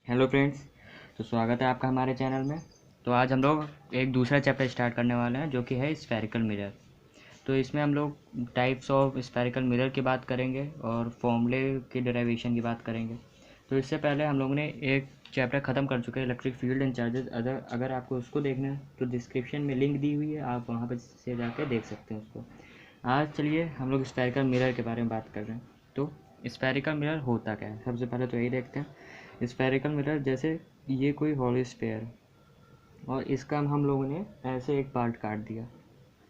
Hello friends. तो स्वागत है आपका हमारे चैनल में। तो आज हम लोग एक दूसरा चैप्टर स्टार्ट करने वाले हैं जो कि है स्फेरिकल मिरर। तो इसमें हम लोग टाइप्स ऑफ स्फेरिकल मिरर की बात करेंगे और फॉर्मूले की डेरिवेशन की बात करेंगे। तो इससे पहले हम लोग ने एक चैप्टर ख़त्म कर चुके हैं, इलेक्ट्रिक फील्ड एंड चार्जेस। अगर आपको उसको देखना है तो डिस्क्रिप्शन में लिंक दी हुई है, आप वहाँ पर से जाकर देख सकते हैं उसको। आज चलिए हम लोग स्फेरिकल मिरर के बारे में बात कर रहे हैं। तो स्फेरिकल मिरर होता क्या है, सबसे पहले तो यही देखते हैं। स्फेरिकल मिरर जैसे ये कोई हॉलो स्फेयर है और इसका हम लोगों ने ऐसे एक पार्ट काट दिया,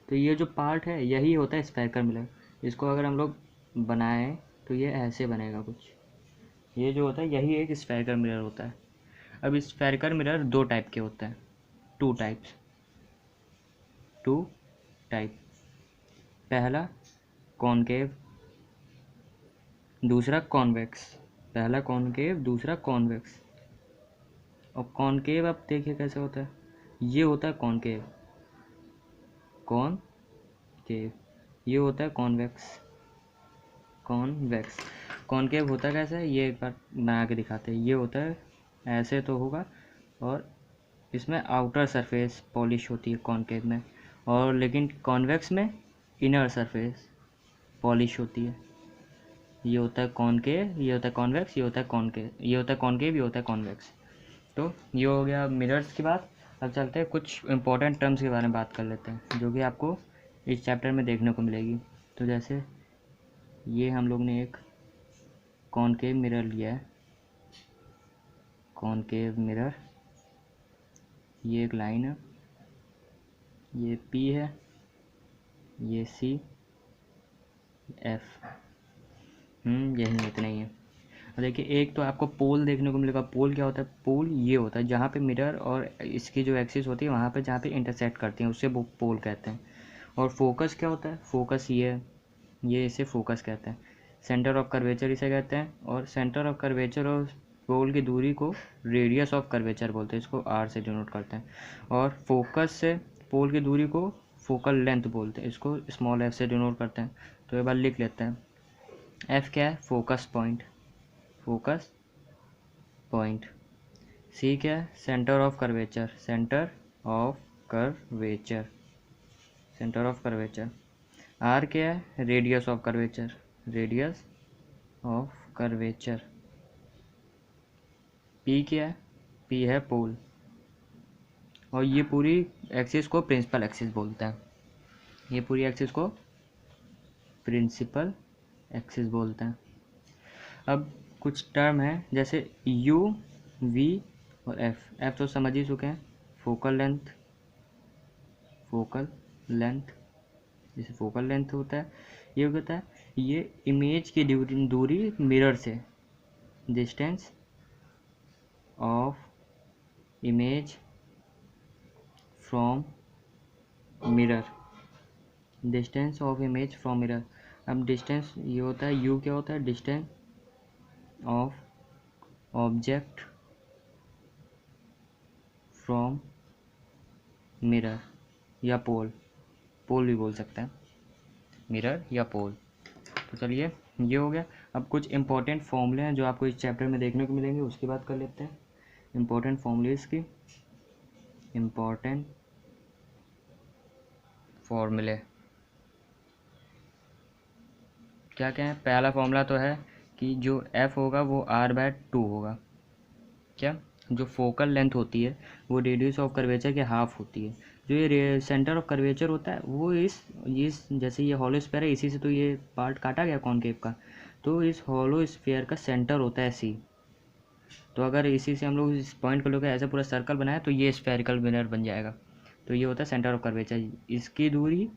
तो ये जो पार्ट है यही होता है स्फेरिकल मिरर। इसको अगर हम लोग बनाएं तो ये ऐसे बनेगा कुछ। ये जो होता है यही एक स्फेरिकल मिरर होता है। अब स्फेरिकल मिरर दो टाइप के होते हैं, टू टाइप्स। टू टाइप, पहला कॉनकेव, दूसरा कॉन्वेक्स। पहला कॉनकेव, दूसरा कॉन्वेक्स। और कॉनकेव आप देखिए कैसे होता है, ये होता है कॉनकेव। कॉनकेव ये होता है कॉन्वेक्स। कॉन्वेक्स कॉनकेव होता कैसा है ये एक बार बना के दिखाते हैं। ये होता है ऐसे तो होगा, और इसमें आउटर सरफेस पॉलिश होती है कॉनकेव में, और लेकिन कॉन्वेक्स में इनर सरफेस पॉलिश होती है। ये होता है कॉनकेव, ये होता है कॉन्वेक्स, ये होता है कॉनकेव, ये होता है कॉनकेव, ये होता है कॉन्वेक्स। तो ये हो गया मिरर्स की बात। अब चलते हैं कुछ इंपॉर्टेंट टर्म्स के बारे में बात कर लेते हैं जो कि आपको इस चैप्टर में देखने को मिलेगी। तो जैसे ये हम लोग ने एक कॉनकेव मिरर लिया है, कॉनकेव मिरर। ये एक लाइन है, ये पी है, ये सी, एफ। यही इतना ही है। और देखिए एक तो आपको पोल देखने को मिलेगा। पोल क्या होता है? पोल ये होता है जहाँ पे मिरर और इसकी जो एक्सिस होती है वहाँ पे जहाँ पे इंटरसेक्ट करती हैं उसे वो पोल कहते हैं। और फोकस क्या होता है? फोकस ये है, ये इसे फोकस कहते हैं। सेंटर ऑफ कर्वेचर इसे कहते हैं, और सेंटर ऑफ कर्वेचर और पोल की दूरी को रेडियस ऑफ कर्वेचर बोलते हैं, इसको आर से डिनोट करते हैं। और फोकस से पोल की दूरी को फोकल लेंथ बोलते हैं, इसको स्मॉल एफ से डिनोट करते हैं। तो एक बार लिख लेते हैं। एफ क्या है? Focus point, focus point. C क्या है? Centre of curvature, centre of curvature, centre of curvature. R क्या है? Radius of curvature, radius of curvature. P क्या है? पी है पोल, और ये पूरी एक्सिस को प्रिंसिपल एक्सिस बोलते हैं। ये पूरी एक्सिस को प्रिंसिपल एक्सिस बोलते हैं। अब कुछ टर्म है जैसे यू, वी और एफ। एफ तो समझ ही चुके हैं, फोकल लेंथ, फोकल लेंथ। जैसे फोकल लेंथ होता है, ये होता है ये इमेज की दूरी मिरर से, distance of image from mirror, distance of image from mirror. अब डिस्टेंस ये होता है, यू क्या होता है? Distance of object from mirror या पोल, पोल भी बोल सकते हैं, मिरर या पोल। तो चलिए ये हो गया। अब कुछ इंपॉर्टेंट फॉर्मूले हैं जो आपको इस चैप्टर में देखने को मिलेंगे, उसकी बात कर लेते हैं। इंपॉर्टेंट फॉर्मूलेस की, इंपॉर्टेंट फॉर्मूले क्या क्या है? पहला फॉर्मूला तो है कि जो एफ होगा वो r/2 होगा। क्या? जो फोकल लेंथ होती है वो रेडियस ऑफ कर्वेचर के हाफ होती है। जो ये सेंटर ऑफ कर्वेचर होता है वो इस जैसे ये हॉलो स्फीयर है, इसी से तो ये पार्ट काटा गया कॉनकेव का, तो इस हॉलो स्फीयर का सेंटर होता है सी। तो अगर इसी से हम लोग इस पॉइंट को लेकर ऐसा पूरा सर्कल बनाए तो ये स्फेरिकल मिरर बन जाएगा। तो ये होता है सेंटर ऑफ कर्वेचर। इसकी दूरी,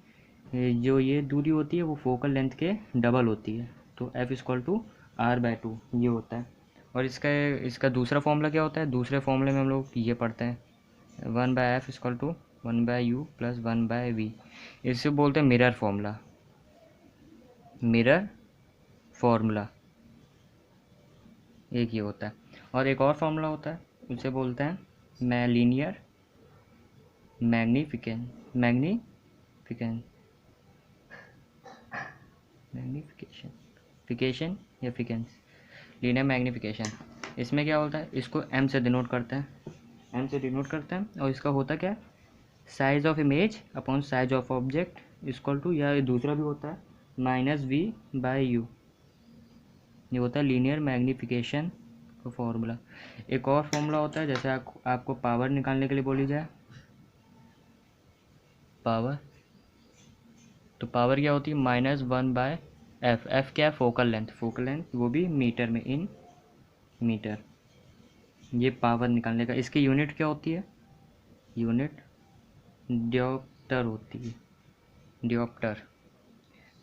जो ये दूरी होती है वो फोकल लेंथ के डबल होती है। तो एफ इक्वल टू r/2 ये होता है। और इसका इसका दूसरा फॉर्मूला क्या होता है? दूसरे फॉर्मूले में हम लोग ये पढ़ते हैं, 1/f equal to 1/u plus 1/v। इसे बोलते हैं मिरर फॉर्मूला, मिरर फॉर्मूला एक ये होता है। और एक और फॉर्मूला होता है, उसे बोलते हैं लीनियर मैग्निफिकेशन, मैग्निफिकेशन, फिकेशन या फिकेंस, लीनियर मैग्निफिकेशन। इसमें क्या होता है, इसको m से डिनोट करते हैं, और इसका होता क्या है, size of image upon size of object equal to, या दूसरा भी होता है -v/u, ये होता है लीनियर मैग्नीफिकेशन का फॉर्मूला। एक और फॉर्मूला होता है, जैसे आपको पावर निकालने के लिए बोली जाए, पावर, तो पावर क्या होती है, -1/f। f क्या है, फोकल लेंथ, वो भी मीटर में, इन मीटर, ये पावर निकालने का। इसकी यूनिट क्या होती है, यूनिट डियोप्टर होती है, डियोप्टर।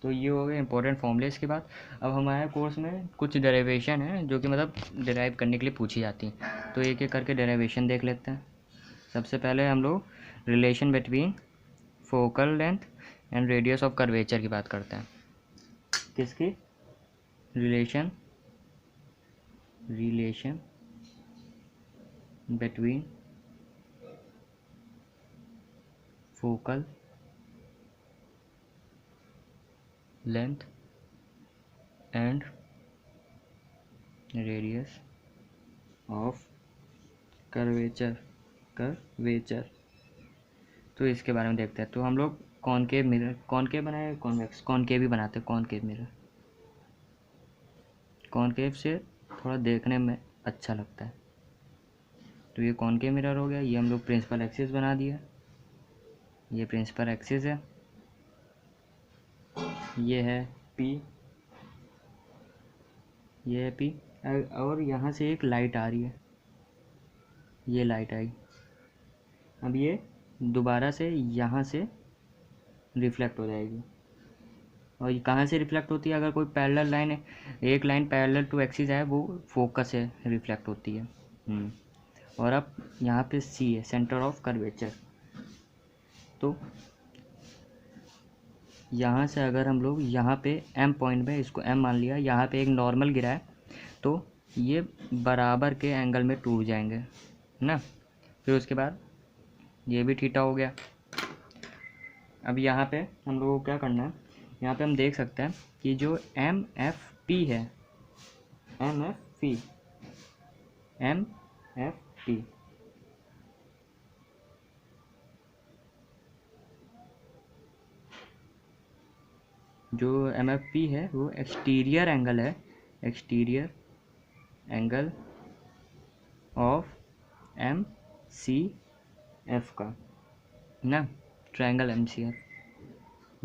तो ये हो गए इंपॉर्टेंट फॉर्मूले। इसके बाद अब हमारे कोर्स में कुछ डेरिवेशन है जो कि मतलब डिराइव करने के लिए पूछी जाती हैं, तो एक एक करके डेरिवेशन देख लेते हैं। सबसे पहले हम लोग relation between focal length and radius of curvature की बात करते हैं। किसकी, relation between focal length and radius of curvature. तो इसके बारे में देखते हैं। तो हम लोग कॉनकेव मिरर, कॉनकेव बनाए, कॉन्वेक्स, कॉनकेव भी बनाते हैं, कॉनकेव मिरर। कॉनकेव से थोड़ा देखने में अच्छा लगता है। तो ये कॉनकेव मिरर हो गया। ये हम लोग प्रिंसिपल एक्सिस बना दिया, ये प्रिंसिपल एक्सिस है, ये है P, ये है P, और यहाँ से एक लाइट आ रही है, ये लाइट आई। अब ये दोबारा से यहाँ से रिफ्लेक्ट हो जाएगी, और ये कहाँ से रिफ्लेक्ट होती है, अगर कोई पैरेलल लाइन है, एक लाइन पैरेलल टू एक्सिस है, वो फोकस से रिफ्लेक्ट होती है। और अब यहाँ पे C है, सेंटर ऑफ कर्वेचर। तो यहाँ से अगर हम लोग यहाँ पे M पॉइंट में, इसको M मान लिया, यहाँ पे एक नॉर्मल गिरा है, तो ये बराबर के एंगल में टूट जाएंगे ना। फिर उसके बाद ये भी थीटा हो गया। अब यहाँ पे हम लोगों को क्या करना है, यहाँ पे हम देख सकते हैं कि जो MFP है, MFP, जो MFP है वो एक्सटीरियर एंगल है, एक्सटीरियर एंगल ऑफ MCF का ना, ट्रायंगल MCF।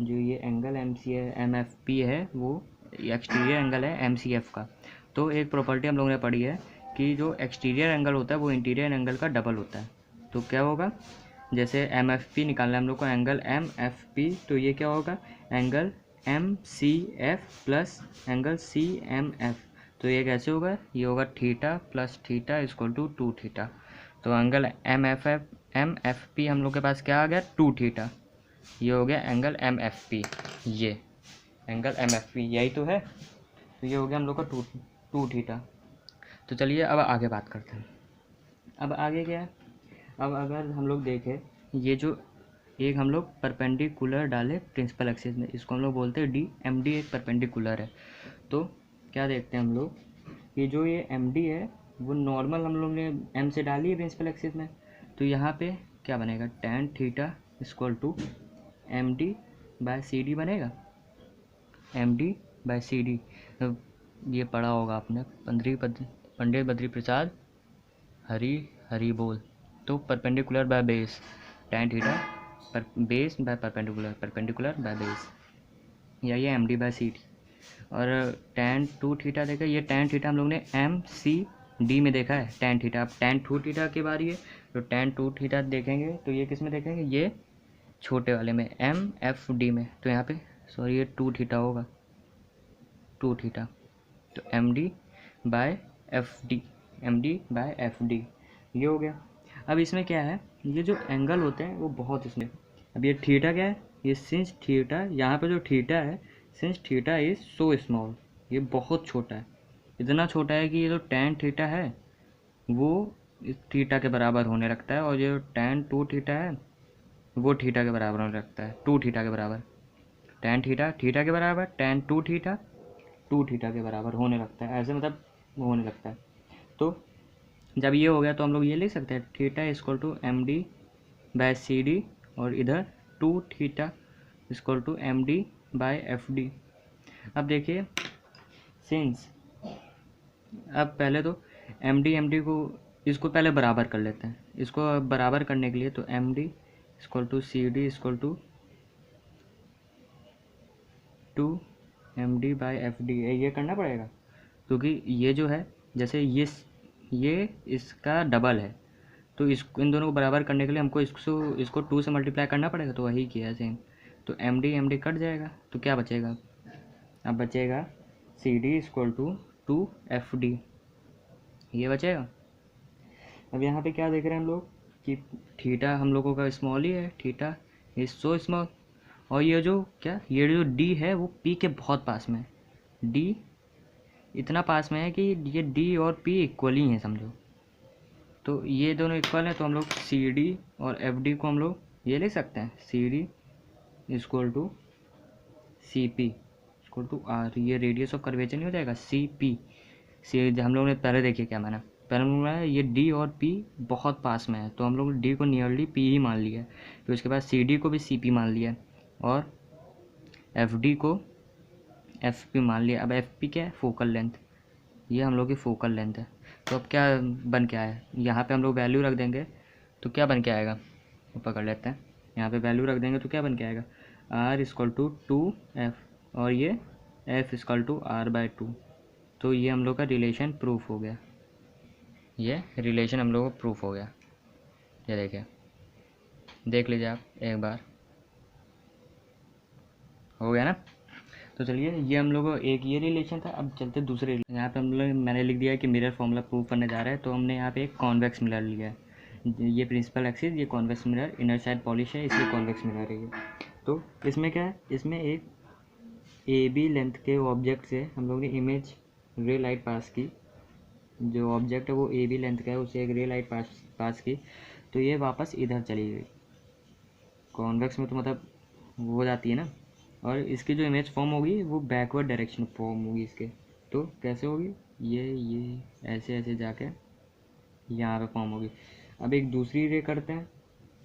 जो ये एंगल MFP है वो एक्सटीरियर एंगल है MCF का। तो एक प्रॉपर्टी हम लोगों ने पढ़ी है कि जो एक्सटीरियर एंगल होता है वो इंटीरियर एंगल का डबल होता है। तो क्या होगा, जैसे MFP निकालना है हम लोग को, एंगल MFP, तो ये क्या होगा, angle MCF plus angle CMF। तो ये कैसे होगा, ये होगा theta plus theta equal to 2 theta. तो एंगल MFP हम लोग के पास क्या आ गया, 2 थीटा। ये हो गया एंगल MFP, ये एंगल MFP यही तो है। तो ये हो गया हम लोग का 2 थीटा। तो चलिए अब आगे बात करते हैं। अब आगे क्या है, अब अगर हम लोग देखें, ये जो एक हम लोग परपेंडिकुलर डाले प्रिंसिपल एक्सिस में, इसको हम लोग बोलते हैं MD एक परपेंडिकुलर है। तो क्या देखते हैं हम लोग कि जो ये MD है वो नॉर्मल हम लोग ने M से डाली है प्रिंसिपल एक्सिस में। तो यहाँ पे क्या बनेगा, tan theta equal to MD/CD बनेगा, MD/CD। ये पढ़ा होगा आपने, पंडित बद्री प्रसाद हरी बोल। तो perpendicular by base, tan theta base by perpendicular by base, या ये MD/CD। और tan 2 थीटा देखा, ये tan थीटा हम लोग ने MCD में देखा है, tan थीटा। अब tan 2 थीटा की बारी है, तो tan 2 थीटा देखेंगे तो ये किस में देखेंगे, ये छोटे वाले में, MFD में। तो यहाँ पे सॉरी ये 2 थीटा होगा, 2 थीटा। तो MD/FD ये हो गया। अब इसमें क्या है, ये जो एंगल होते हैं वो बहुत, इसमें अब ये थीटा क्या है, ये सिंस थीटा, यहाँ पे जो थीटा है, since theta is so small, ये बहुत छोटा है, इतना छोटा है कि ये जो tan थीटा है वो इस थीटा के बराबर होने लगता है, और ये tan 2 थीटा है वो थीटा के बराबर होने लगता है, 2 थीटा के बराबर। tan थीटा थीटा के बराबर, tan 2 थीटा 2 थीटा के बराबर होने लगता है, ऐसे मतलब होने लगता है। तो जब ये हो गया तो हम लोग ये लिख सकते हैं theta equal to M D by C D, और इधर 2 theta equal to M D by F D. अब देखिए सिंस, अब पहले तो एम डी को इसको पहले बराबर कर लेते हैं। इसको बराबर करने के लिए तो M D equal to C D equal to 2 M D by F D, ये करना पड़ेगा क्योंकि ये जो है जैसे ये इसका डबल है, तो इन दोनों को बराबर करने के लिए हमको इसको 2 से मल्टीप्लाई करना पड़ेगा। तो वही किया सेम। तो एम डी कट जाएगा तो क्या बचेगा, अब बचेगा C D equal to 2 F D, ये बचेगा। अब यहाँ पे क्या देख रहे हैं हम लोग कि थीटा हम लोगों का स्मॉल ही है, थीटा इज सो स्मॉल, और ये जो डी है वो पी के बहुत पास में है। डी इतना पास में है कि ये डी और पी इक्वल ही हैं समझो। तो ये दोनों इक्वल हैं, तो हम लोग सी डी और एफ डी को हम लोग ये ले सकते हैं, C D equal to C P equal to R. ये रेडियस ऑफ कर्वेचर नहीं हो जाएगा, सी पी। हम लोग ने पहले देखिए क्या माना, पहले हम लोग ये डी और पी बहुत पास में है, तो हम लोग डी को नियरली पी ही मान लिया है। फिर उसके बाद सी डी को भी सी पी मान लिया और एफ डी को एफ पी मान लिया। अब एफ पी क्या है, फोकल लेंथ, ये हम लोग की फोकल लेंथ है। तो अब क्या बन के आया, यहाँ पे हम लोग वैल्यू रख देंगे तो क्या बन के आएगा, वो पकड़ लेते हैं। यहाँ पे वैल्यू रख देंगे तो क्या बन के आएगा, आर इक्वल टू 2 एफ, और ये F equal to R by 2। तो ये हम लोग का रिलेशन प्रूफ हो गया, ये रिलेशन हम लोग को प्रूफ हो गया। ये देखिए, देख लीजिए आप एक बार, हो गया ना। तो चलिए, ये हम लोग को एक ये रिलेशन था। अब चलते दूसरे। यहाँ पे हम लोग मैंने लिख दिया है कि मिरर फॉर्मूला प्रूव करने जा रहा है, तो हमने यहाँ पे एक कॉन्वेक्स मिरर लिया है। ये प्रिंसिपल एक्सिस, ये convex mirror, inner side polish है इसलिए कॉन्वेक्स मिरर है ये। तो इसमें क्या है, इसमें एक ए बी लेंथ के ऑब्जेक्ट से हम लोग ने इमेज रे लाइट पास की। जो ऑब्जेक्ट है वो ए बी लेंथ का है, उसे एक रे लाइट पास की, तो ये वापस इधर चली गई। कॉन्वेक्स में तो मतलब वो हो जाती है ना, और इसकी जो इमेज फॉर्म होगी वो बैकवर्ड डायरेक्शन फॉर्म होगी इसके। तो कैसे होगी, ये ऐसे ऐसे जाके यहाँ पे फॉर्म होगी। अब एक दूसरी रे करते हैं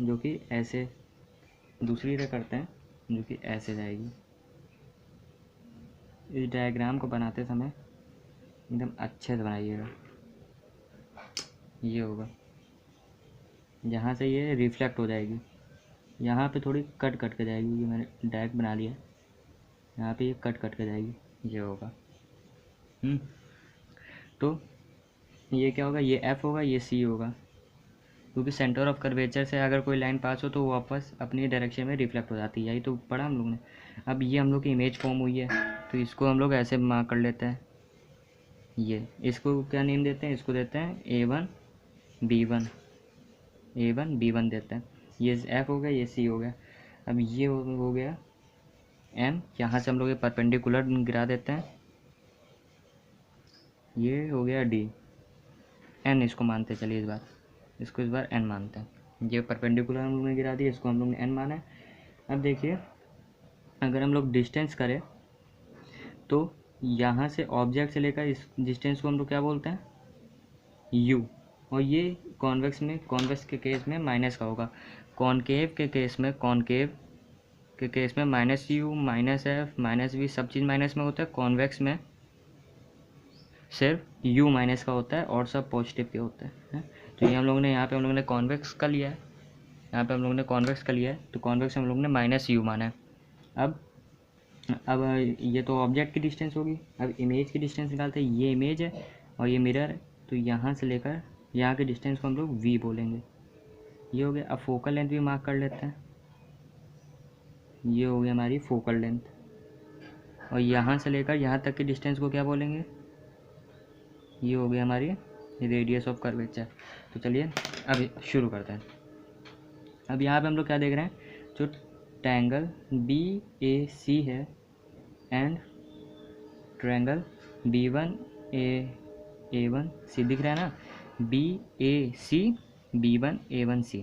जो कि ऐसे, दूसरी रे करते हैं जो कि ऐसे जाएगी। इस डायग्राम को बनाते समय एकदम अच्छे से बनाइएगा। ये होगा, यहाँ से ये रिफ्लेक्ट हो जाएगी, यहाँ पे थोड़ी कट के जाएगी। ये मैंने डायरेक्ट बना लिया, यहाँ पे ये कट के जाएगी, ये होगा। तो ये क्या होगा, ये एफ होगा, ये सी होगा, क्योंकि सेंटर ऑफ कर्वेचर से अगर कोई लाइन पास हो तो वो वापस अपनी डायरेक्शन में रिफ्लेक्ट हो जाती है। यही तो पढ़ा हम लोग ने। अब ये हम लोग की इमेज फॉर्म हुई है, तो इसको हम लोग ऐसे मार्क कर लेते हैं। ये इसको क्या नेम देते हैं, इसको देते हैं A1 B1, A1 B1 देते हैं। ये एफ हो गया, ये सी हो गया। अब ये हो गया एम, यहाँ से हम लोग ये परपेंडिकुलर गिरा देते हैं। ये हो गया डी, एन इसको मानते हैं। चलिए इसको इस बार एन मानते हैं। ये परपेंडिकुलर हम लोग ने गिरा दिया, इसको हम लोग ने एन माना है। अब देखिए, अगर हम लोग डिस्टेंस करें तो यहाँ से ऑब्जेक्ट से लेकर इस डिस्टेंस को हम लोग क्या बोलते हैं, यू। और ये कॉन्वेक्स के केस में माइनस का होगा, कॉनकेव के केस में minus U, minus F, minus V, सब चीज़ माइनस में होता है। कॉन्वेक्स में सिर्फ यू माइनस का होता है और सब पॉजिटिव के होते हैं। तो ये हम लोग ने यहाँ पे हम लोग ने कॉन्वेक्स का लिया है, यहाँ पे हम लोग ने कॉन्वेक्स का लिया है, तो कॉन्वेक्स हम लोग ने माइनस यू माना है। अब ये तो ऑब्जेक्ट की डिस्टेंस होगी। अब इमेज की डिस्टेंस निकालते हैं। ये इमेज है और ये मिरर है, तो यहाँ से लेकर यहाँ के डिस्टेंस को हम लोग वी बोलेंगे। ये हो गया। अब फोकल लेंथ भी मार्क कर लेते हैं। ये हो गई हमारी फोकल लेंथ, और यहाँ से लेकर यहाँ तक की डिस्टेंस को क्या बोलेंगे, ये हो गई हमारी रेडियस ऑफ कर्वेचर। तो चलिए अब शुरू करते हैं। अब यहाँ पे हम लोग क्या देख रहे हैं, जो ट्रायंगल BAC है एंड ट्रायंगल B1A1C दिख रहा है ना, BAC B1A1C।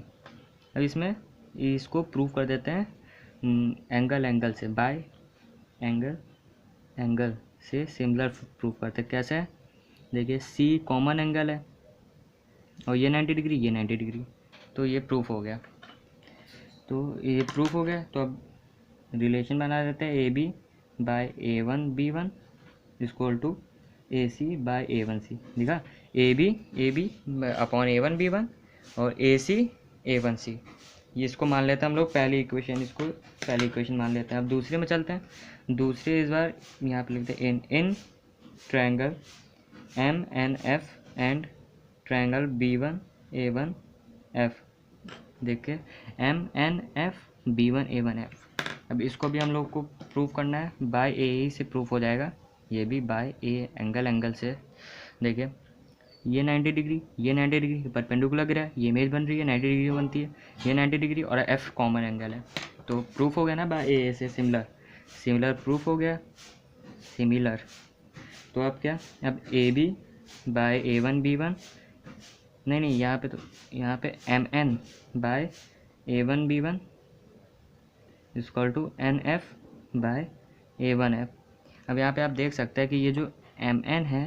अब इसमें इसको प्रूव कर देते हैं एंगल से, बाय एंगल से सिमिलर प्रूव करते हैं। कैसे, देखिए सी कॉमन एंगल है और ये 90 डिग्री, ये 90 डिग्री, तो ये प्रूफ हो गया। तो ये प्रूफ हो गया। तो अब रिलेशन बना देते हैं A B by A1B1 equal to AC by A1C। देखा, ए बी अपॉन A1B1 और AC A1C, ये इसको मान लेते हैं हम लोग पहली इक्वेशन, इसको पहली इक्वेशन मान लेते हैं। अब दूसरे में चलते हैं। दूसरे इस बार यहाँ पे लिखते हैं in triangle MNF and triangle B1A1F। देखिए MNF B1A1F। अब इसको भी हम लोग को प्रूफ करना है, बाय ए से प्रूफ हो जाएगा, ये भी बाय ए एंगल से। देखिए ये 90 डिग्री, ये 90 डिग्री परपेंडिकुलर गिरा है, ये इमेज बन रही है 90 डिग्री बनती है, ये 90 डिग्री और एफ कॉमन एंगल है, तो प्रूफ हो गया ना बाय ए से सिमिलर प्रूफ हो गया सिमिलर। तो अब क्या, अब ए बी बाय A1B1, नहीं यहाँ पे MN by A1B1 equal to NF by A1F। अब यहाँ पे आप देख सकते हैं कि ये जो MN है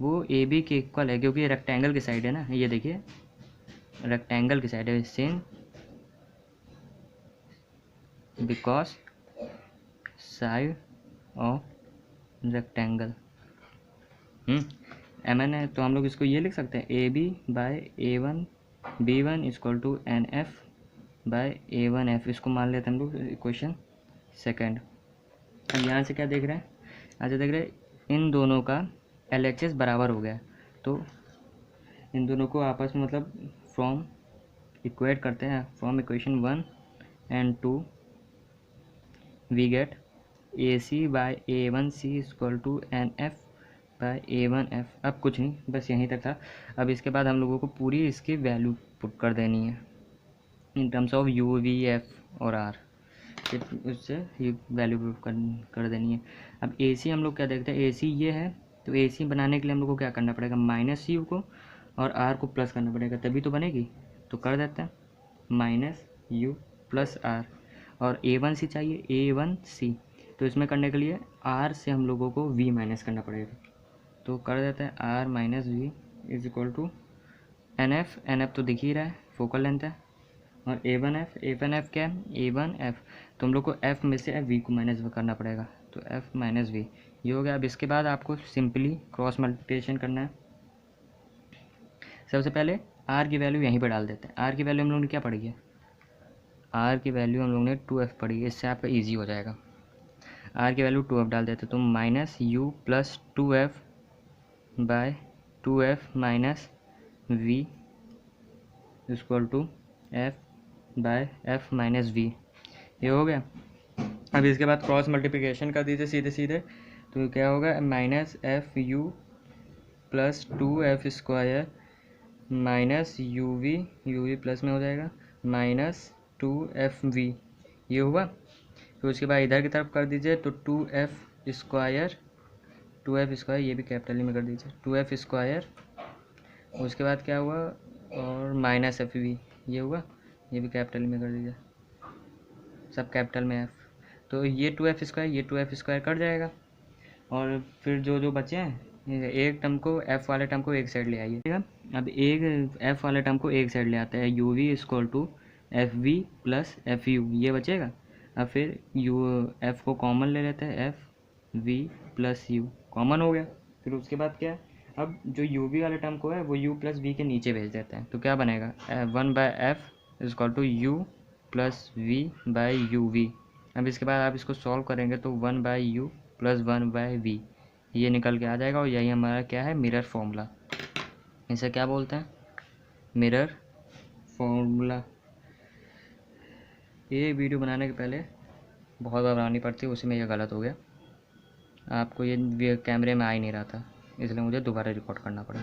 वो AB के इक्वल है, क्योंकि ये रेक्टेंगल की साइड है ना, ये देखिए रेक्टेंगल की साइड है, same because side of rectangle. MN है, तो हम लोग इसको ये लिख सकते हैं AB by A1B1 equal to NF by A1F। इसको मान लेते हैं हम लोग इक्वेशन सेकेंड। अब यहाँ से क्या देख रहे हैं, अच्छा देख रहे हैं इन दोनों का LHS बराबर हो गया, तो इन दोनों को आपस में मतलब फ्रॉम इक्वेट करते हैं, from equation 1 and 2 we get AC by A1C equal to NF by A1F। अब कुछ नहीं, बस यहीं तक था। अब इसके बाद हम लोगों को पूरी इसकी वैल्यू पुट कर देनी है in terms of U, V, F और R, उससे ये वैल्यू पुट कर देनी है। अब AC हम लोग क्या देखते हैं, AC ये है, तो AC बनाने के लिए हम लोग को क्या करना पड़ेगा, माइनस U को और R को प्लस करना पड़ेगा, तभी तो बनेगी। तो कर देते हैं माइनस U प्लस R, और A1C चाहिए, A1C, तो इसमें करने के लिए R से हम लोगों को V माइनस करना पड़ेगा, तो कर देते हैं R minus V is equal to NF तो दिख ही रहा है, फोकल लेंथ है, और A1F क्या है, A1F, तो हम लोग को F में से V को माइनस करना पड़ेगा, तो F माइनस V ये हो गया। अब इसके बाद आपको सिंपली क्रॉस मल्टीप्लिकेशन करना है। सबसे पहले R की वैल्यू यहीं पर डाल देते हैं। R की वैल्यू हम लोगों ने क्या पढ़ी है, R की वैल्यू हम लोगों ने 2F पढ़ी है, इससे आपका ईजी हो जाएगा। R की वैल्यू 2F डाल देते हैं, तो minus U plus 2F by 2F minus V equal to F by F minus V, ये हो गया। अब इसके बाद क्रॉस मल्टीप्लिकेशन कर दीजिए सीधे सीधे, तो क्या होगा, minus FU plus 2F square minus UV plus में हो जाएगा माइनस 2FV, ये हुआ। तो उसके बाद इधर की तरफ कर दीजिए, तो 2F स्क्वायर ये भी कैपिटल में कर दीजिए, 2F स्क्वायर, उसके बाद क्या हुआ, और माइनस FV ये हुआ, ये भी कैपिटल में कर दीजिए, सब कैपिटल में F। तो ये 2F स्क्वायर कट जाएगा, और फिर जो बचे हैं एक टर्म को, F वाले टर्म को एक साइड ले आइए। अब एक F वाले टर्म को एक साइड ले आते हैं, UV equal to FV plus FU, ये बचेगा। अब फिर F को कॉमन ले लेते हैं, FV प्लस U कॉमन हो गया। फिर उसके बाद क्या है, अब जो UV वाले टर्म को है वो U प्लस V के नीचे भेज देते हैं, तो क्या बनेगा, 1 by F equal to U plus V by UV। अब इसके बाद आप इसको सॉल्व करेंगे तो 1 by U plus 1 by V ये निकल के आ जाएगा, और यही हमारा क्या है, मिरर फॉर्मूला। इसे क्या बोलते हैं, मिरर फॉर्मूला। ये वीडियो बनाने के पहले बहुत बार बनानी पड़ती है, उसी में यह गलत हो गया, आपको ये कैमरे में आ ही नहीं रहा था, इसलिए मुझे दोबारा रिकॉर्ड करना पड़ा।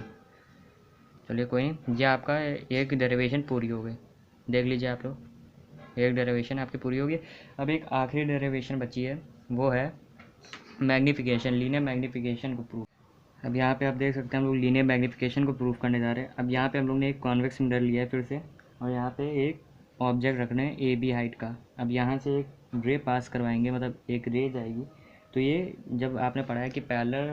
चलिए कोई नहीं, ये आपका एक डेरिवेशन पूरी हो गई, देख लीजिए आप लोग, एक डेरिवेशन आपकी पूरी होगी। अब एक आखिरी डेरिवेशन बची है, वो है मैग्नीफिकेशन, लीनियर मैग्नीफिकेशन को प्रूफ। अब यहाँ पे आप देख सकते हैं हम लोग लीनियर मैग्नीफिकेशन को प्रूफ करने जा रहे हैं। अब यहाँ पे हम लोग ने एक कॉन्वेक्स मिरर लिया है फिर से, और यहाँ पे एक ऑब्जेक्ट रखना है AB हाइट का। अब यहाँ से एक रे पास करवाएंगे, मतलब एक रे जाएगी, तो ये जब आपने पढ़ा है कि पैरेलल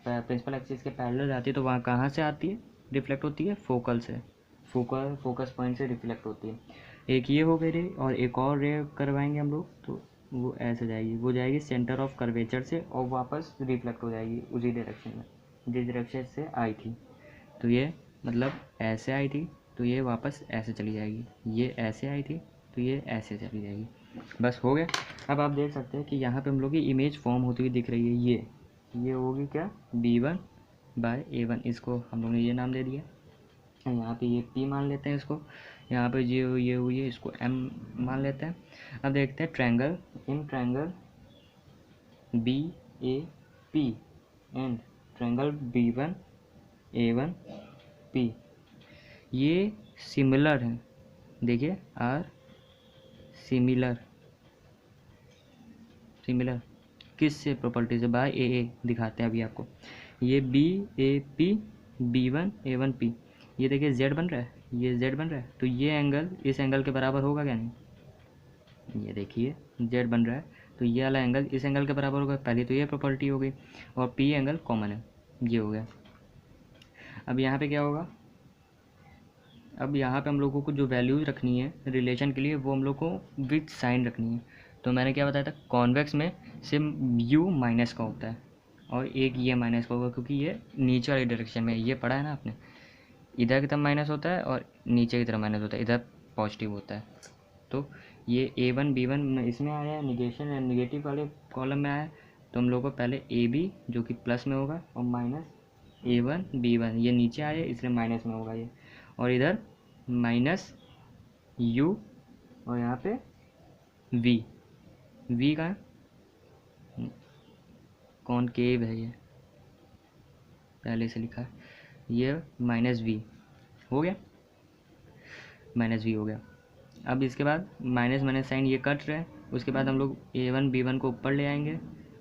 प्रिंसिपल एक्सिस के पैरेलल आती है तो वहाँ कहाँ से आती है, रिफ्लेक्ट होती है फोकल से, फोकस पॉइंट से रिफ्लेक्ट होती है। एक ये हो गई रे, और एक और रे करवाएंगे हम लोग, तो वो ऐसे जाएगी, वो जाएगी सेंटर ऑफ कर्वेचर से और वापस रिफ्लेक्ट हो जाएगी उसी डायरेक्शन में जिस डायरेक्शन से आई थी। तो ये मतलब ऐसे आई थी तो ये वापस ऐसे चली जाएगी, ये ऐसे आई थी तो ये ऐसे चली जाएगी। बस हो गया। अब आप देख सकते हैं कि यहाँ पे हम लोग की इमेज फॉर्म होती हुई दिख रही है। ये होगी क्या, B1/A1, इसको हम लोग ने ये नाम दे दिया। यहाँ पे ये P मान लेते हैं इसको, यहाँ पे ये हुई है, इसको M मान लेते हैं। अब देखते हैं triangle, in triangle BAP and triangle B1A1P ये सिमिलर हैं। देखिए आर सिमिलर किस से, प्रॉपर्टी से, बाय ए दिखाते हैं अभी आपको। ये BAP B1A1P, ये देखिए Z बन रहा है, ये Z बन रहा है, तो ये एंगल इस एंगल के बराबर होगा क्या, नहीं, ये देखिए Z बन रहा है तो ये वाला एंगल इस एंगल के बराबर होगा। पहले तो ये प्रॉपर्टी हो गई, और P एंगल कॉमन है, ये हो गया। अब यहाँ पे क्या होगा, अब यहाँ पे हम लोगों को जो वैल्यूज रखनी है रिलेशन के लिए वो हम लोग को विथ साइन रखनी है। तो मैंने क्या बताया था, कॉन्वेक्स में सिर्फ यू माइनस का होता है और एक ये माइनस का होगा, क्योंकि ये नीचे वाली डायरेक्शन में, ये पढ़ा है ना आपने, इधर की तरफ माइनस होता है और नीचे की तरफ माइनस होता है, इधर पॉजिटिव होता है। तो ये A1 B1 इसमें आया, निगेटिव वाले कॉलम में आया, तो हम लोग को पहले AB जो कि प्लस में होगा और माइनस A1 B1 ये नीचे आया इसलिए माइनस में होगा ये, और इधर माइनस U और यहाँ पे V का कॉनकेव है, ये पहले से लिखा है, ये माइनस V हो गया, माइनस V हो गया। अब इसके बाद माइनस माइनस साइन ये कट रहे हैं, उसके बाद हम लोग A1 B1 को ऊपर ले आएंगे,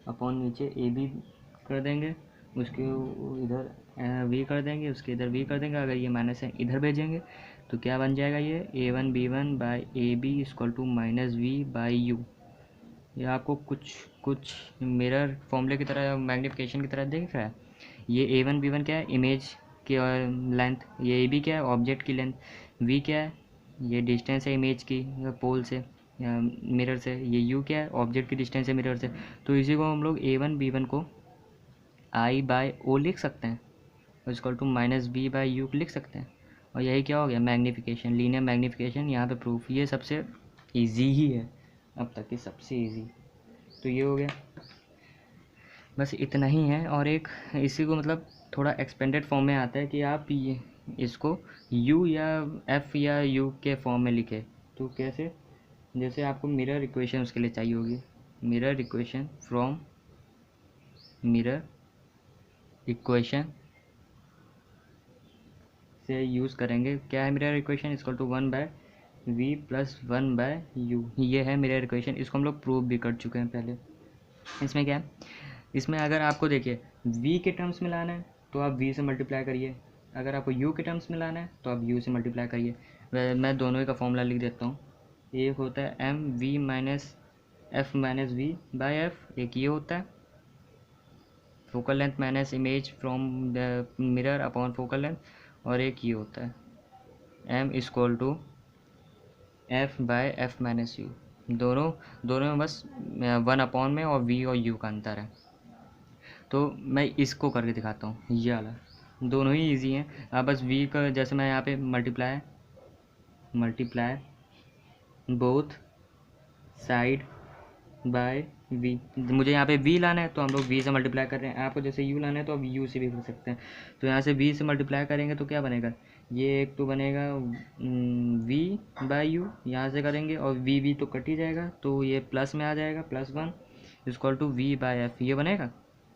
अपॉन नीचे AB कर देंगे, उसके इधर V कर देंगे, उसके इधर V कर देंगे। अगर ये माइनस साइन इधर भेजेंगे तो क्या बन जाएगा, ये A1 B1 by AB equal to minus V by U। ये आपको कुछ मिरर फॉर्मूले की तरह, मैग्नीफिकेशन की तरह दिख रहा है। ये A1 B1 क्या है, इमेज की लेंथ, ये AB क्या है, ऑब्जेक्ट की लेंथ, V क्या है, ये डिस्टेंस है इमेज की पोल से या मिरर से, ये U क्या है, ऑब्जेक्ट की डिस्टेंस है मिरर से। तो इसी को हम लोग A1 B1 को I/O लिख सकते हैं, equal to minus V by U लिख सकते हैं, और यही क्या हो गया, मैग्नीफिकेशन, लीनियर मैग्नीफिकेशन यहाँ पे प्रूफ। ये सबसे इजी ही है अब तक की, सबसे इजी। तो ये हो गया, बस इतना ही है। और एक इसी को मतलब थोड़ा एक्सपेंडेड फॉर्म में आता है कि आप ये इसको U या F या U के फॉर्म में लिखें। तो कैसे, जैसे आपको मिरर इक्वेशन उसके लिए चाहिए होगी, mirror equation from mirror equation से यूज़ करेंगे। क्या है mirror equation, equal to 1/V plus 1/U, ये है मिरर इक्वेशन। इसको हम लोग प्रूव भी कर चुके हैं पहले। इसमें क्या है, इसमें अगर आपको देखिए V के टर्म्स में लाना है तो आप V से मल्टीप्लाई करिए, अगर आपको U के टर्म्स में लाना है तो आप U से मल्टीप्लाई करिए। मैं दोनों ही का फॉर्मूला लिख देता हूँ। एक होता है MV minus F minus V by F, एक ये होता है focal length minus image from the mirror upon focal length, और एक ये होता है M equal to F by F minus U। दोनों में बस 1 अपॉन में और V और U का अंतर है। तो मैं इसको करके दिखाता हूँ, ये वाला, दोनों ही इजी हैं। अब बस V का, जैसे मैं यहाँ पे multiply both side by V, मुझे यहाँ पे V लाना है तो हम लोग V से मल्टीप्लाई कर रहे हैं, आपको जैसे U लाना है तो आप U से भी कर सकते हैं। तो यहाँ से V से मल्टीप्लाई करेंगे तो क्या बनेगा, ये एक तो बनेगा V बाई U, यहाँ से करेंगे और V तो कट ही जाएगा, तो ये प्लस में आ जाएगा, +1 equal to V by F, ये बनेगा।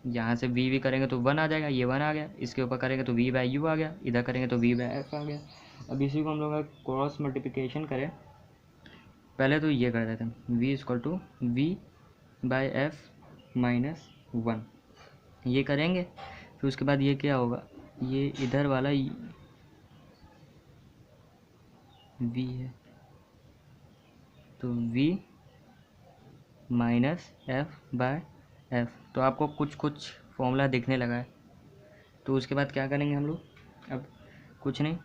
यहाँ से V करेंगे तो 1 आ जाएगा, ये 1 आ गया, इसके ऊपर करेंगे तो V बाई U आ गया, इधर करेंगे तो V बाई F आ गया। अब इसी को हम लोग क्रॉस मल्टीप्लिकेशन करें, पहले तो ये कर देते हैं V equal to V by F minus 1, ये करेंगे। फिर उसके बाद ये क्या होगा, ये इधर वाला V है तो V minus F by F. तो आपको कुछ कुछ फॉर्मूला दिखने लगा है। तो उसके बाद क्या करेंगे हम लोग, अब कुछ नहीं,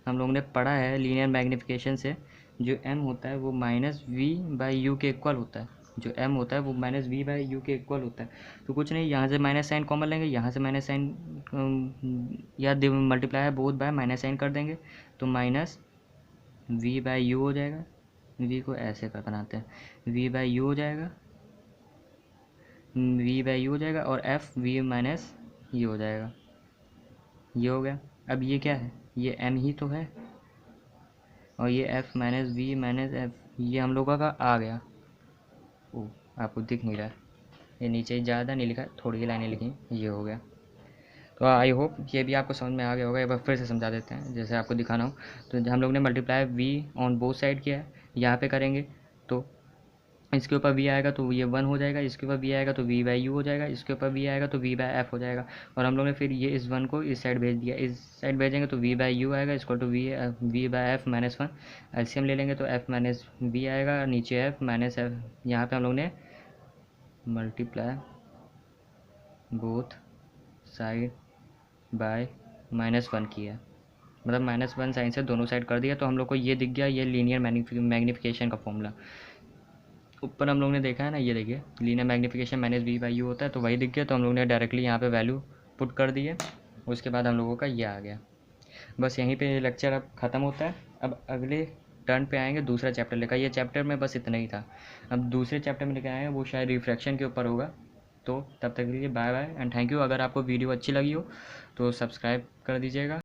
हम लोगों ने पढ़ा है लीनियर मैग्नीफिकेशन से जो m होता है वो माइनस वी बाई यू के इक्वल होता है। जो m होता है वो माइनस वी बाई यू के इक्वल होता है। तो कुछ नहीं, यहाँ से माइनस साइन कॉमन लेंगे, यहाँ से माइनस साइन या मल्टीप्लाई है बोथ बाय माइनस साइन कर देंगे, तो माइनस वी बाई यू हो जाएगा। v को ऐसे कर बनाते हैं, v बाई यू हो जाएगा, v बाई यू हो जाएगा, और f v माइनस यू हो जाएगा। ये हो गया। अब ये क्या है, ये m ही तो है, और ये f minus V minus F, ये हम लोगों का आ गया। ओ, आपको दिख नहीं रहा है, ये नीचे ज़्यादा नहीं लिखा, थोड़ी ही लाइनें लिखी, ये हो गया। तो आई होप ये भी आपको समझ में आ गया होगा। एक बार फिर से समझा देते हैं जैसे आपको दिखाना हो। तो हम लोग ने multiply V on both side किया है, यहाँ पे करेंगे तो इसके ऊपर v आएगा तो ये 1 हो जाएगा, इसके ऊपर v आएगा तो v बाई यू हो जाएगा, इसके ऊपर v आएगा तो v बाई एफ हो जाएगा। और हम लोग ने फिर ये इस 1 को इस साइड भेज दिया, इस साइड भेजेंगे तो v बाई यू आएगा, इसको to v by F minus 1। LCM ले लेंगे तो f माइनस वी आएगा, नीचे f माइनस एफ। यहाँ पे हम लोग ने मल्टीप्लाई बोथ साइड बाय -1 किया, मतलब -1 साइन से दोनों साइड कर दिया। तो हम लोग को ये दिख गया, ये लीनियर मैग्नीफिकेशन का फॉर्मूला। ऊपर हम लोग ने देखा है ना, ये देखिए linear magnification minus V by U होता है, तो वही दिख गया। तो हम लोग ने डायरेक्टली यहाँ पे वैल्यू पुट कर दी है। उसके बाद हम लोगों का ये आ गया। बस यहीं पे लेक्चर अब ख़त्म होता है। अब अगले टर्न पे आएंगे दूसरा चैप्टर लेकर। ये चैप्टर में बस इतना ही था। अब दूसरे चैप्टर में लेकर आए हैं, वो शायद रिफ्रैक्शन के ऊपर होगा। तो तब तक के लिए bye bye and thank you. अगर आपको वीडियो अच्छी लगी हो तो सब्सक्राइब कर दीजिएगा।